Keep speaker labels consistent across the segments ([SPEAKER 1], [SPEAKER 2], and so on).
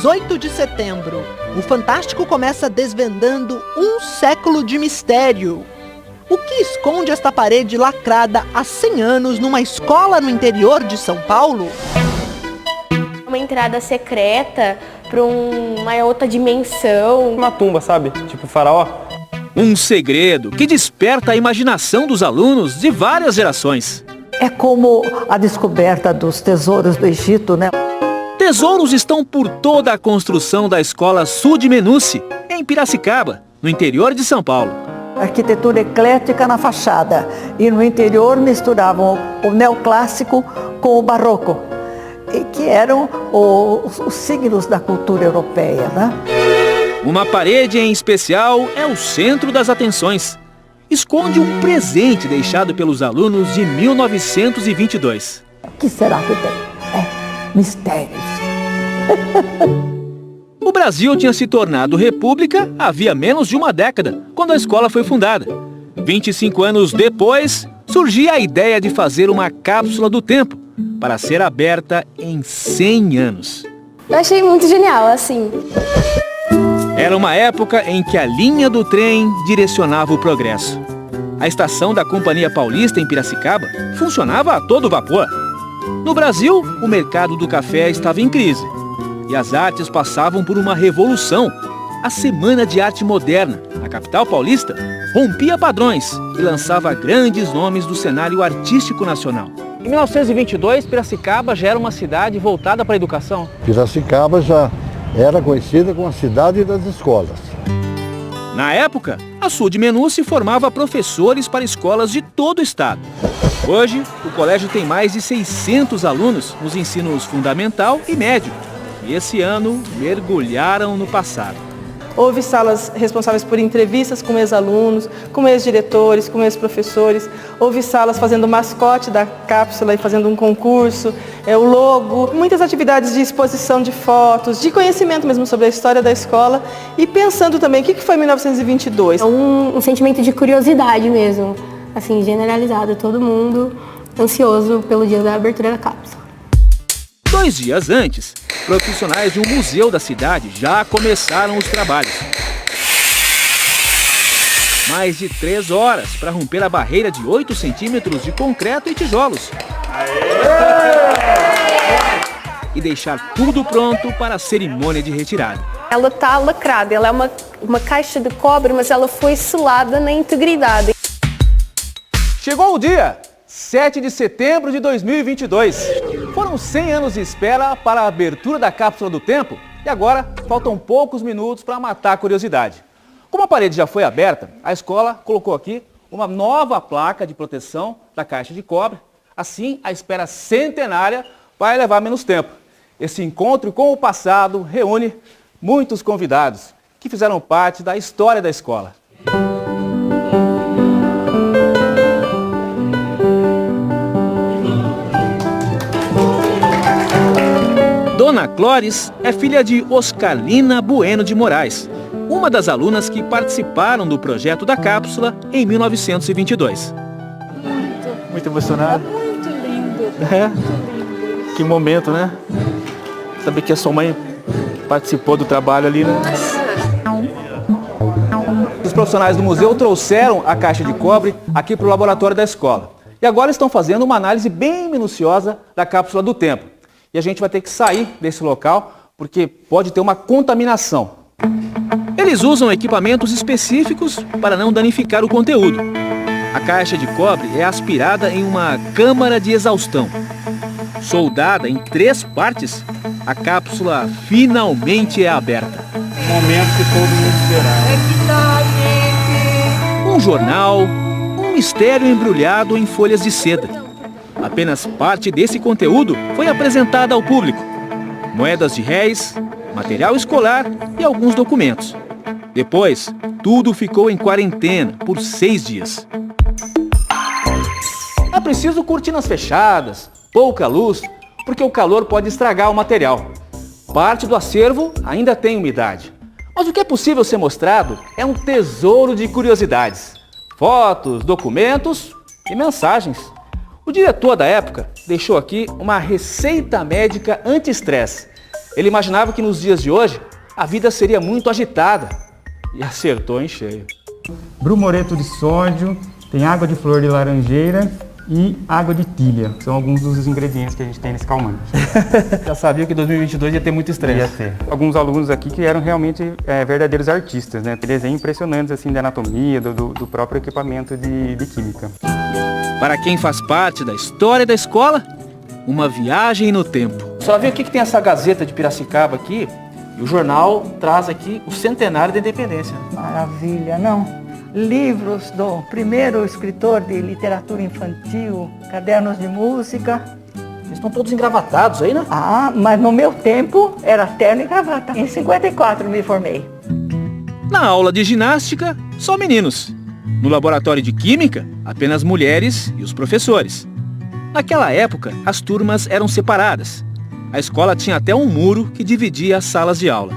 [SPEAKER 1] 18 de setembro. O Fantástico começa desvendando um século de mistério. O que esconde esta parede lacrada há 100 anos numa escola no interior de São Paulo?
[SPEAKER 2] Uma entrada secreta para uma outra dimensão.
[SPEAKER 3] Uma tumba, sabe? Tipo faraó.
[SPEAKER 4] Um segredo que desperta a imaginação dos alunos de várias gerações.
[SPEAKER 5] É como a descoberta dos tesouros do Egito, né?
[SPEAKER 4] Tesouros estão por toda a construção da Escola Sud Menuci, em Piracicaba, no interior de São Paulo.
[SPEAKER 5] Arquitetura eclética na fachada e no interior misturavam o neoclássico com o barroco, que eram os signos da cultura europeia, né?
[SPEAKER 4] Uma parede em especial é o centro das atenções. Esconde um presente deixado pelos alunos de 1922.
[SPEAKER 5] O que será que tem? Mistérios.
[SPEAKER 4] O Brasil tinha se tornado república havia menos de uma década, quando a escola foi fundada. 25 anos depois, surgia a ideia de fazer uma cápsula do tempo, para ser aberta em 100 anos.
[SPEAKER 2] Eu achei muito genial, assim.
[SPEAKER 4] Era uma época em que a linha do trem direcionava o progresso. A estação da Companhia Paulista em Piracicaba funcionava a todo vapor. No Brasil, o mercado do café estava em crise. E as artes passavam por uma revolução. A Semana de Arte Moderna, na capital paulista, rompia padrões e lançava grandes nomes do cenário artístico nacional.
[SPEAKER 3] Em 1922, Piracicaba já era uma cidade voltada para a educação.
[SPEAKER 6] Piracicaba já era conhecida como a cidade das escolas.
[SPEAKER 4] Na época, a Sud Menuci formava professores para escolas de todo o estado. Hoje, o colégio tem mais de 600 alunos nos ensinos fundamental e médio. E esse ano mergulharam no passado.
[SPEAKER 7] Houve salas responsáveis por entrevistas com ex-alunos, com ex-diretores, com ex-professores. Houve salas fazendo o mascote da cápsula e fazendo um concurso, o logo. Muitas atividades de exposição de fotos, de conhecimento mesmo sobre a história da escola. E pensando também, o que foi 1922?
[SPEAKER 2] Um sentimento de curiosidade mesmo, assim, generalizado. Todo mundo ansioso pelo dia da abertura da cápsula.
[SPEAKER 4] 2 dias antes, profissionais de um museu da cidade já começaram os trabalhos. Mais de 3 horas para romper a barreira de 8 centímetros de concreto e tijolos. E deixar tudo pronto para a cerimônia de retirada.
[SPEAKER 2] Ela está lacrada, ela é uma caixa de cobre, mas ela foi selada na integridade.
[SPEAKER 3] Chegou o dia! 7 de setembro de 2022. Foram 100 anos de espera para a abertura da cápsula do tempo e agora faltam poucos minutos para matar a curiosidade. Como a parede já foi aberta, a escola colocou aqui uma nova placa de proteção da caixa de cobre. Assim, a espera centenária vai levar menos tempo. Esse encontro com o passado reúne muitos convidados que fizeram parte da história da escola.
[SPEAKER 4] Dona Clóris é filha de Oscarlina Bueno de Moraes, uma das alunas que participaram do projeto da cápsula em 1922.
[SPEAKER 3] Muito emocionado?
[SPEAKER 8] Muito lindo.
[SPEAKER 3] Que momento, né? Saber que a sua mãe participou do trabalho ali, né? Os profissionais do museu trouxeram a caixa de cobre aqui para o laboratório da escola. E agora estão fazendo uma análise bem minuciosa da cápsula do tempo. E a gente vai ter que sair desse local porque pode ter uma contaminação.
[SPEAKER 4] Eles usam equipamentos específicos para não danificar o conteúdo. A caixa de cobre é aspirada em uma câmara de exaustão. Soldada em 3 partes, a cápsula finalmente é aberta.
[SPEAKER 3] O momento que todo mundo esperava.
[SPEAKER 4] Um jornal, um mistério embrulhado em folhas de seda. Apenas parte desse conteúdo foi apresentada ao público. Moedas de réis, material escolar e alguns documentos. Depois, tudo ficou em quarentena por 6 dias.
[SPEAKER 3] É preciso cortinas fechadas, pouca luz, porque o calor pode estragar o material. Parte do acervo ainda tem umidade. Mas o que é possível ser mostrado é um tesouro de curiosidades. Fotos, documentos e mensagens. O diretor da época deixou aqui uma receita médica anti-estresse. Ele imaginava que nos dias de hoje a vida seria muito agitada e acertou em cheio.
[SPEAKER 8] Bromoreto de sódio, tem água de flor de laranjeira e água de tilha. São alguns dos ingredientes que a gente tem nesse calmante.
[SPEAKER 3] Já sabia que 2022 ia ter muito estresse.
[SPEAKER 8] Ia ter. Alguns alunos aqui que eram realmente verdadeiros artistas, né? Desenhos impressionantes assim, da anatomia, do próprio equipamento de química.
[SPEAKER 4] Para quem faz parte da história da escola, uma viagem no tempo.
[SPEAKER 3] Só vê o que tem essa Gazeta de Piracicaba aqui, e o jornal traz aqui o centenário da independência.
[SPEAKER 5] Maravilha, não? Livros do primeiro escritor de literatura infantil, cadernos de música.
[SPEAKER 3] Eles estão todos engravatados aí, né?
[SPEAKER 5] Ah, mas no meu tempo era terno e gravata. Em 54 me formei.
[SPEAKER 4] Na aula de ginástica, só meninos. No laboratório de química, apenas mulheres e os professores. Naquela época, as turmas eram separadas. A escola tinha até um muro que dividia as salas de aula.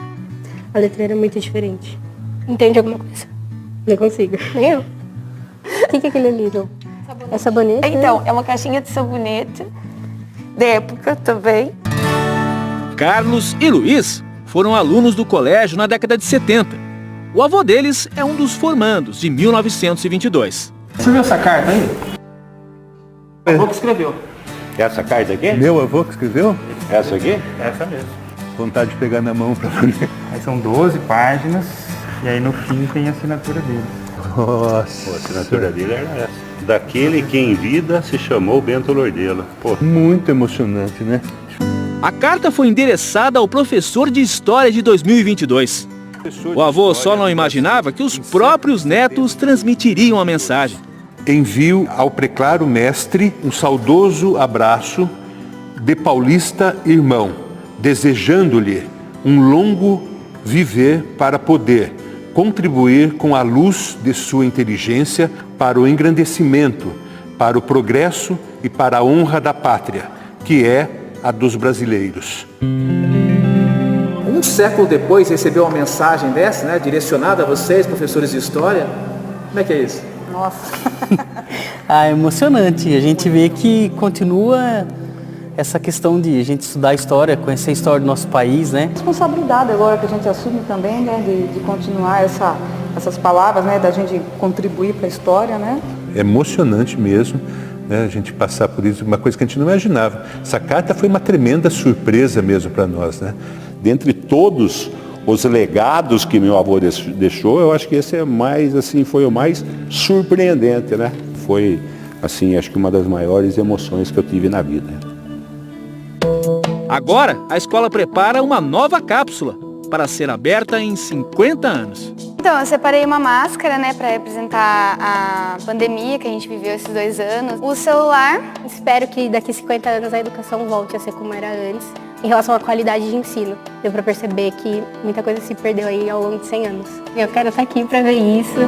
[SPEAKER 2] A letra era muito diferente. Entende alguma coisa? Não consigo. Nem eu. O que é aquele ali? É sabonete?
[SPEAKER 9] Então, é uma caixinha de sabonete, da época também.
[SPEAKER 4] Carlos e Luiz foram alunos do colégio na década de 70. O avô deles é um dos formandos de 1922.
[SPEAKER 3] Você viu essa carta aí? O avô que escreveu.
[SPEAKER 10] Essa carta aqui?
[SPEAKER 6] Meu avô que escreveu?
[SPEAKER 10] Essa aqui?
[SPEAKER 8] Essa mesmo.
[SPEAKER 6] Vontade de pegar na mão para ler.
[SPEAKER 8] Aí são 12 páginas e aí no fim tem a assinatura dele.
[SPEAKER 6] Nossa.
[SPEAKER 10] Pô, a assinatura dele era essa. Daquele que em vida se chamou Bento Lordelo. Pô.
[SPEAKER 6] Muito emocionante, né?
[SPEAKER 4] A carta foi endereçada ao professor de História de 2022. O avô só não imaginava que os próprios netos transmitiriam a mensagem.
[SPEAKER 11] Envio ao preclaro mestre um saudoso abraço de paulista irmão, desejando-lhe um longo viver para poder contribuir com a luz de sua inteligência para o engrandecimento, para o progresso e para a honra da pátria, que é a dos brasileiros.
[SPEAKER 3] Um século depois recebeu uma mensagem dessa, né, direcionada a vocês, professores de história. Como é que é isso?
[SPEAKER 12] Nossa. É emocionante. A gente vê que continua essa questão de a gente estudar a história, conhecer a história do nosso país, né?
[SPEAKER 13] Responsabilidade agora que a gente assume também, né, de continuar essas palavras, né, da gente contribuir para a história, né?
[SPEAKER 11] É emocionante mesmo, né, a gente passar por isso, uma coisa que a gente não imaginava. Essa carta foi uma tremenda surpresa mesmo para nós, né?
[SPEAKER 10] Dentre todos os legados que meu avô deixou, eu acho que esse é mais, assim, foi o mais surpreendente, né? Foi, assim, acho que uma das maiores emoções que eu tive na vida.
[SPEAKER 4] Agora, a escola prepara uma nova cápsula para ser aberta em 50 anos.
[SPEAKER 14] Então, eu separei uma máscara, né, para representar a pandemia que a gente viveu esses 2 anos. O celular.
[SPEAKER 2] Espero que daqui a 50 anos a educação volte a ser como era antes, em relação à qualidade de ensino. Deu para perceber que muita coisa se perdeu aí ao longo de 100 anos. Eu quero estar aqui para ver isso.